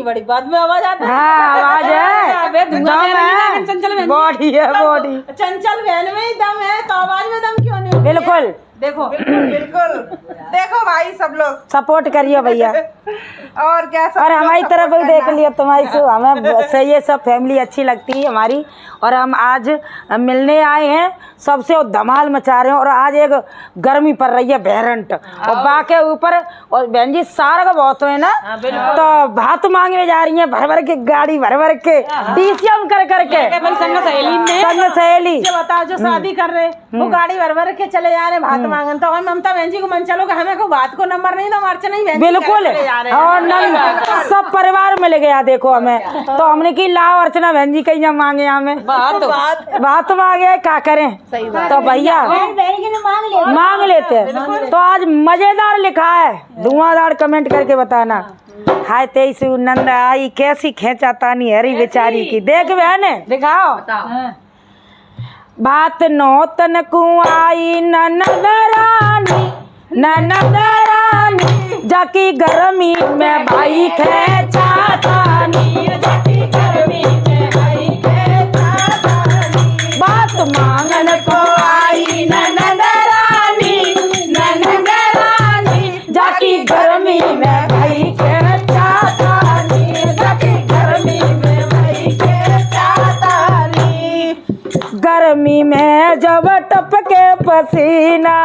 बड़ी बाद में आवाज आता है। हाँ आवाज है, चंचल बहन, बॉडी है बॉडी। चंचल बहन में ही दम है तो आवाज में दम क्यों नहीं? बिल्कुल देखो बिल्कुल देखो भाई सब लोग सपोर्ट करिए भैया। और क्या सब और लोग हमारी तरफ support भी देख करना। लिया तुम्हारी से हमें से ये सब फैमिली अच्छी लगती है हमारी। और हम आज मिलने आए हैं सबसे और धमाल मचा रहे हैं। और आज एक गर्मी पड़ रही है भैरंट और बाके ऊपर। और बहन जी सारा का बहुत है ना, तो भात मांगने जा रही है भर भर के गाड़ी भर भर के डीसीएम कर करके संग सहेली ने संग सहेली जो बताओ जो शादी कर रहे वो गाड़ी भर भर के चले जा रहे भात मांगन। तो हम ममता बहन जी को मन चलो कि हमें को बात को नंबर नहीं तो अर्चना ही बहन जी बिल्कुल चले जा रहे हैं। और नंद सब परिवार मिल गया देखो हमें। तो हमने की लाओ अर्चना बहन जी कहीं मांगे हमें बात मांगे क्या करें। तो भैया मांग लेते हैं। तो आज मजेदार लिखा है, धुआंधार कमेंट करके बताना। हाय तेईस नंद आई कैसी खेचा तानी हरी बेचारी की। देख बहने दिखाओ बात नौतन कुआई ननद रानी जाकी गर्मी में भाई खेचा तानी जाकी गर्मी में भाई खेचा तानी। बात मांगन को आई ननद रानी जाकी गर्मी में भाई खेचा तानी जाकी गर्मी में भाई खेचा तानी। गर्मी में जब टपके पसीना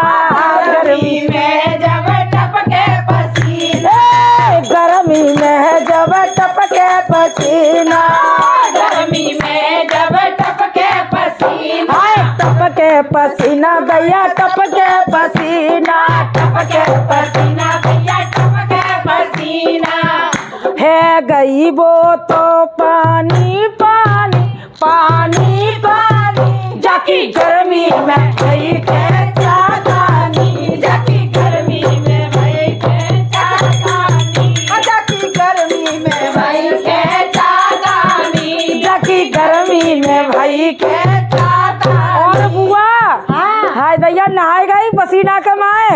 गर्मी में जब टपके पसीना गर्मी में जब टपके पसीना गर्मी में जब टपके पसीना टपके पसीना भैया टपके पसीना भैया टपके पसीना है गई वो तो पानी पानी पानी पानी जाकी गर्मी में भई खेचा तानी जाकी गर्मी में भई खेचा तानी जाकी गर्मी में भई खेचा तानी जाकी गर्मी में भई खेचा तानी। और बुआ हाय दैया नहाए गई पसीना कमाए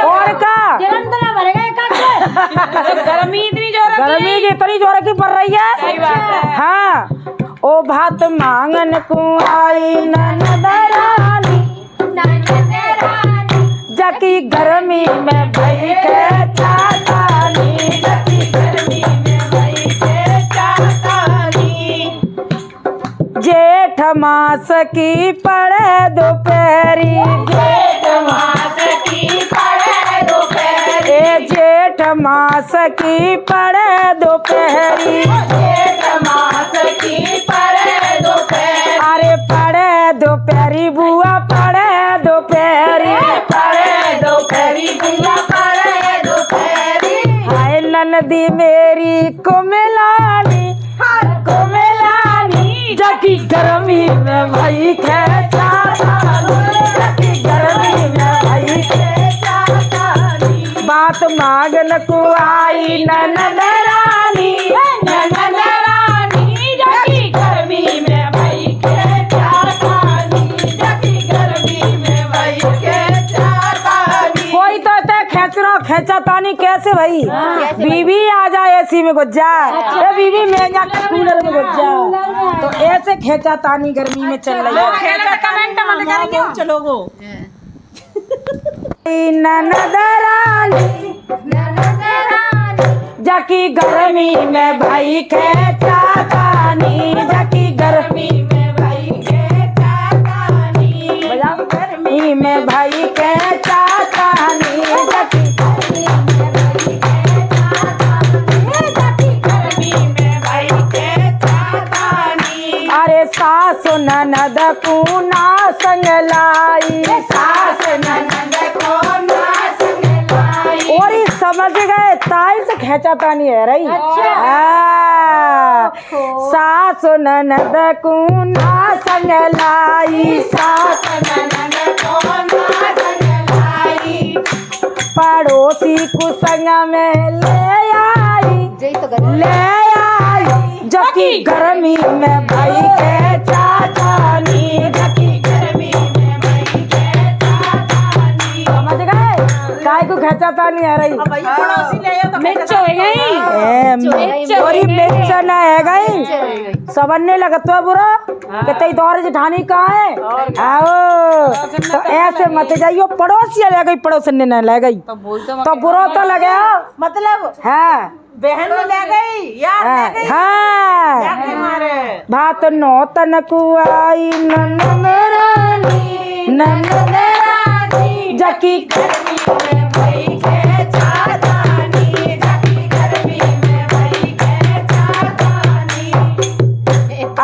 और का गर्मी इतनी जोर गर्मी की इतनी जोर की पड़ रही है। हाँ ओ भात मांगन को आई ननद रानी जाकी गर्मी में भई खेचा तानी जाकी गर्मी में भई खेचा तानी। जेठ मास की पड़े दोपहरी जेठ मास की पड़े दोपहरी जेठ मास की पड़े दोपहरी जेठ मास की पड़े दोपहरी अरे पड़े दोपहरी बुआ पड़े दोपहरी बुआ पड़े दोपहरी। हाय ननदी मेरी को मिलानी जाकी गर्मी में भई खेचा तानी जाकी गर्मी में भई खेचा तानी। बात मांगन को आई ननद रानी जाकी गर्मी में भई खेचा तानी जाकी गर्मी में भई खेचा तानी। कोई तो खेचा तानी कैसे भाई बीबी आ जाए एसी में घुस जा बीबी में जा कूलर में घुस जा। तो ऐसे खेचा तानी गर्मी में चल रही है। कमेंट मत करेंगे चलोगो ननद रानी जाकी गर्मी में भाई खेचा तानी जाकी गर्मी में भाई खेचा तानी गर्मी में भाई खेचा तानी जाकी अरे सास ननद को ना संग लाई सास ननद को ना संग लाई। और ये समझ गए ताई से खेचा तानी है रही। सास ननद को ना संग लाई सास ननद को ना संग लाई। पड़ोसी को संग में ले आई जाकी गर्मी में भाई खेचा तानी जाकी गर्मी में भाई खेचा तानी। समझ गए काय को खेचाता नहीं है रही भैया पड़ोसी ले आओ तो मिर्च हो गई और मिर्च न है गई सबन्ने लगता है बुरा कहते दौर जेठानी कहाँ है आओ तो ऐसे मत जाइयो पड़ोसी ले गई पड़ोसन ने न ले गई तो बुरा तो लगे मतलब हाँ बहन में ले गई यार ले गई हाँ जाके मारे भात नो तन कुआई नंदन रानी नंदन रानी जकी गर्मी में भई के चादानी जकी गर्मी में भई के चादानी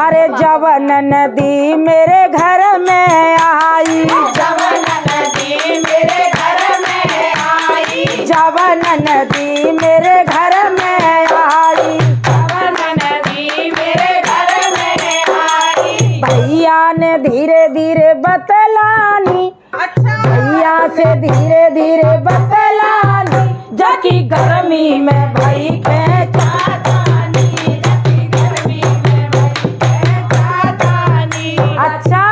अरे जवन नदी मेरे घर में आई जवन नदी मेरे घर में आई जवन नदी मेरे घर में आई जवन नदी मेरे घर में आई भैया ने धीरे धीरे बतलानी अच्छा भैया से धीरे धीरे बतलानी जकी गर्मी में भई के चादानी जकी गर्मी में भई के चादानी। अच्छा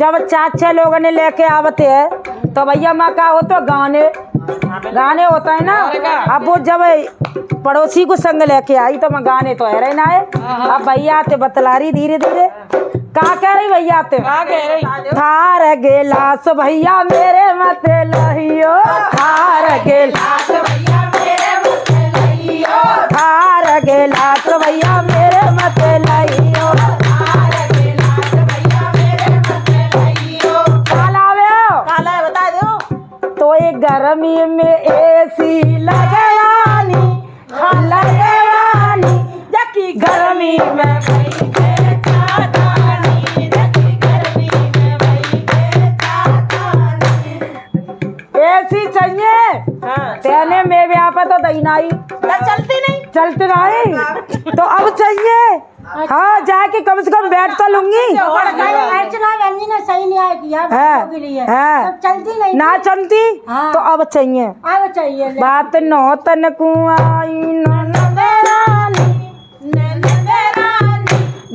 जब चाचा लोगों ने लेके आवते है तो भैया माँ का हो तो गाने होता है ना अब वो जब पड़ोसी को संग लेके आई तो मैं गाने तो है रहे ना है अब भैया आते बतला रही धीरे धीरे कहा कह रही भैया आते थार गिलास भैया मेरे मत लहियो थार गिलास भैया मेरे मत लहियो थार गिलास भैया मेरे मत लहियो थार गिलास भैया मेरे मत लहियो काला बता दो तो ये गर्मी में एसी लगवानी लगवानी जकी गर्मी में भई के चादानी जकी गर्मी में भई के चादानी एसी चाहिए तेने में व्यापा तो दहीनाई चलती नहीं तो अब चाहिए हाँ जाके कम से कम बैठ तो लूंगी सही नहीं आएगी यार के लिए चलती नहीं ना चलती तो अब चाहिए अब चाहिए बात नो तन कुआई ननद रानी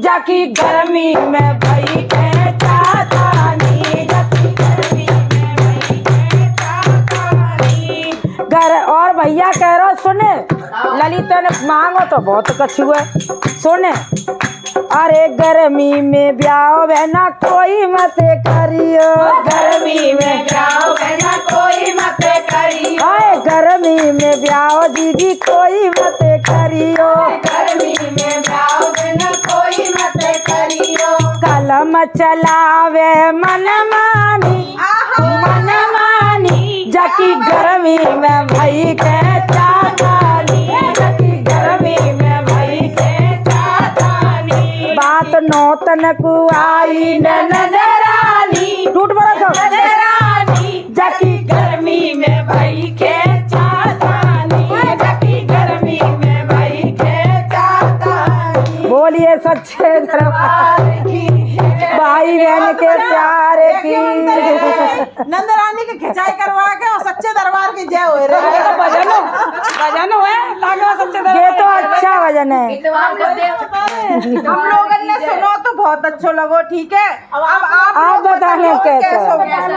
जाकी गर्मी में भई के चादानी जाकी गर्मी में भई के चादानी घर और भैया कह रहा सुने ललिता ने मांगो तो बहुत कछु है सुने अरे गर्मी में ब्याह बहना कोई मत करियो गर्मी में ब्याह बहना कोई मत करियो अरे गर्मी में ब्याह दीदी कोई मत करियो गर्मी में ब्याह बहना कोई मत करियो कलम चलावे मन मानी जकी गर्मी में भई के चादानी जकी गर्मी में भई के चादानी बात नौतन कुआई ननद रानी टूट बड़ा रानी जकी गर्मी में भई के चादानी जकी गर्मी में भई के चादानी बोलिए सच्चे दरबार की भाई बहन के प्यार की नंदरानी की खिंचाई करवा के और सच्चे दरबार की जय हो रही है भजन है लागा सच्चे ये तो अच्छा भजन है हम लोगों ने सुनो तो बहुत अच्छा लगो ठीक है अब आप बताने कैसा कैसे